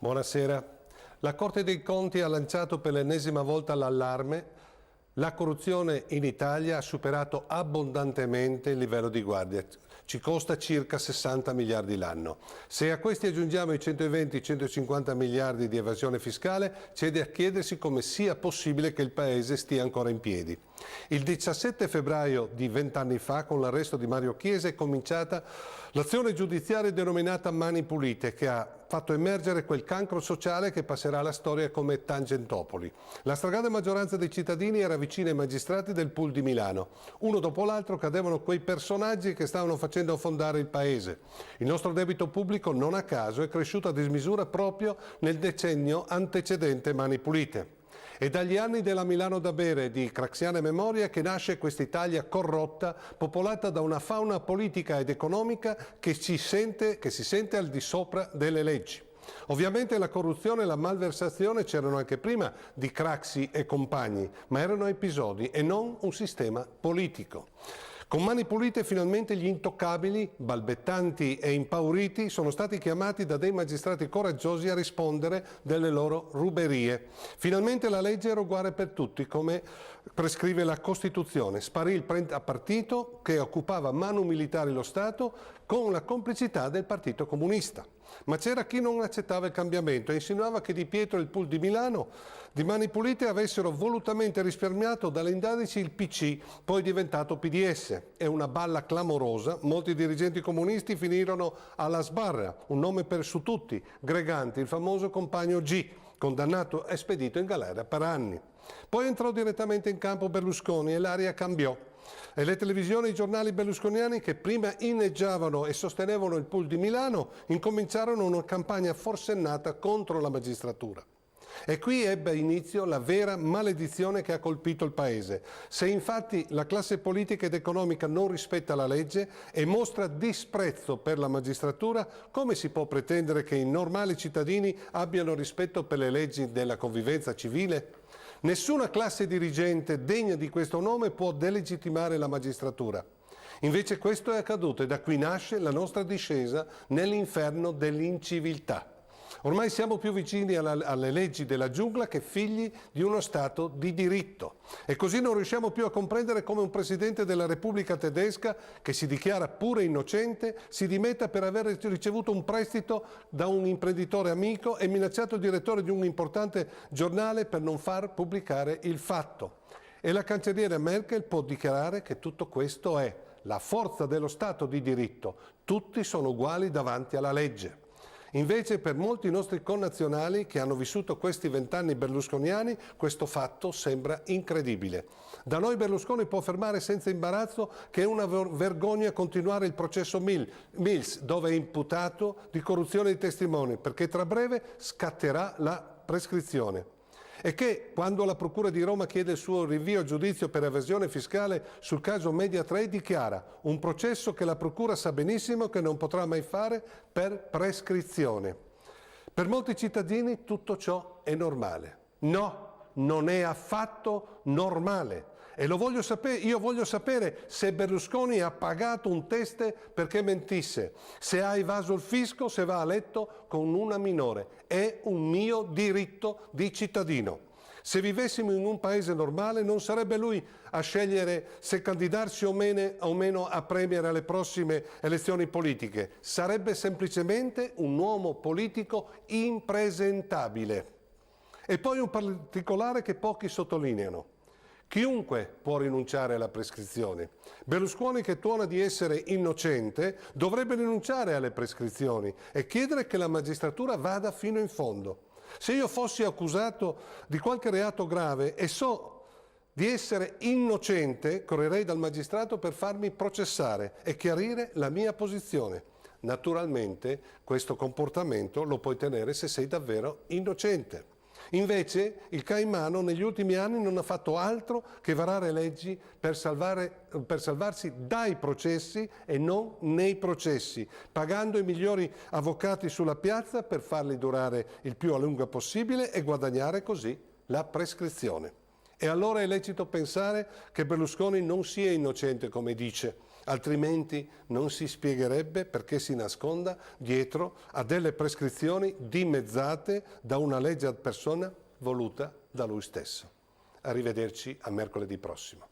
Buonasera. La Corte dei Conti ha lanciato per l'ennesima volta l'allarme. La corruzione in Italia ha superato abbondantemente il livello di guardia. Ci costa circa 60 miliardi l'anno. Se a questi aggiungiamo i 120-150 miliardi di evasione fiscale, c'è da chiedersi come sia possibile che il Paese stia ancora in piedi. Il 17 febbraio di 20 anni fa, con l'arresto di Mario Chiesa, è cominciata l'azione giudiziaria denominata Mani Pulite, che ha fatto emergere quel cancro sociale che passerà alla storia come Tangentopoli. La stragrande maggioranza dei cittadini era vicina ai magistrati del pool di Milano. Uno dopo l'altro cadevano quei personaggi che stavano facendo affondare il Paese. Il nostro debito pubblico, non a caso, è cresciuto a dismisura proprio nel decennio antecedente Mani Pulite. È dagli anni della Milano da bere di craxiana memoria che nasce questa Italia corrotta, popolata da una fauna politica ed economica che si sente al di sopra delle leggi. Ovviamente la corruzione e la malversazione c'erano anche prima di Craxi e compagni, ma erano episodi e non un sistema politico. Con Mani Pulite finalmente gli intoccabili, balbettanti e impauriti sono stati chiamati da dei magistrati coraggiosi a rispondere delle loro ruberie. Finalmente la legge era uguale per tutti, come prescrive la Costituzione. Sparì il partito che occupava manu militari lo Stato con la complicità del Partito Comunista. Ma c'era chi non accettava il cambiamento e insinuava che Di Pietro e il pool di Milano di Mani Pulite avessero volutamente risparmiato dalle indagini il PC, poi diventato PDS. È una balla clamorosa. Molti dirigenti comunisti finirono alla sbarra, un nome su tutti, Greganti, il famoso compagno G, condannato e spedito in galera per anni. Poi entrò direttamente in campo Berlusconi e l'aria cambiò. E le televisioni e i giornali berlusconiani, che prima inneggiavano e sostenevano il pool di Milano, incominciarono una campagna forsennata contro la magistratura. E qui ebbe inizio la vera maledizione che ha colpito il Paese. Se infatti la classe politica ed economica non rispetta la legge e mostra disprezzo per la magistratura, come si può pretendere che i normali cittadini abbiano rispetto per le leggi della convivenza civile? Nessuna classe dirigente degna di questo nome può delegittimare la magistratura. Invece questo è accaduto e da qui nasce la nostra discesa nell'inferno dell'inciviltà. Ormai siamo più vicini alle leggi della giungla che figli di uno Stato di diritto. E così non riusciamo più a comprendere come un Presidente della Repubblica tedesca, che si dichiara pure innocente, si dimetta per aver ricevuto un prestito da un imprenditore amico e minacciato il direttore di un importante giornale per non far pubblicare il fatto. E la cancelliera Merkel può dichiarare che tutto questo è la forza dello Stato di diritto. Tutti sono uguali davanti alla legge. Invece per molti nostri connazionali che hanno vissuto questi 20 anni berlusconiani questo fatto sembra incredibile. Da noi Berlusconi può affermare senza imbarazzo che è una vergogna continuare il processo Mills, dove è imputato di corruzione di testimoni, perché tra breve scatterà la prescrizione. E che quando la Procura di Roma chiede il suo rinvio a giudizio per evasione fiscale sul caso Mediatrade dichiara un processo che la Procura sa benissimo che non potrà mai fare per prescrizione. Per molti cittadini tutto ciò è normale. No, non è affatto normale. E io voglio sapere se Berlusconi ha pagato un teste perché mentisse, se ha evaso il fisco, se va a letto con una minore. È un mio diritto di cittadino. Se vivessimo in un paese normale non sarebbe lui a scegliere se candidarsi o meno a premier alle prossime elezioni politiche. Sarebbe semplicemente un uomo politico impresentabile. E poi un particolare che pochi sottolineano. Chiunque può rinunciare alla prescrizione. Berlusconi, che tuona di essere innocente, dovrebbe rinunciare alle prescrizioni e chiedere che la magistratura vada fino in fondo. Se io fossi accusato di qualche reato grave e so di essere innocente, correrei dal magistrato per farmi processare e chiarire la mia posizione. Naturalmente questo comportamento lo puoi tenere se sei davvero innocente. Invece il Caimano negli ultimi anni non ha fatto altro che varare leggi per salvarsi dai processi e non nei processi, pagando i migliori avvocati sulla piazza per farli durare il più a lungo possibile e guadagnare così la prescrizione. E allora è lecito pensare che Berlusconi non sia innocente come dice, altrimenti non si spiegherebbe perché si nasconda dietro a delle prescrizioni dimezzate da una legge ad persona voluta da lui stesso. Arrivederci a mercoledì prossimo.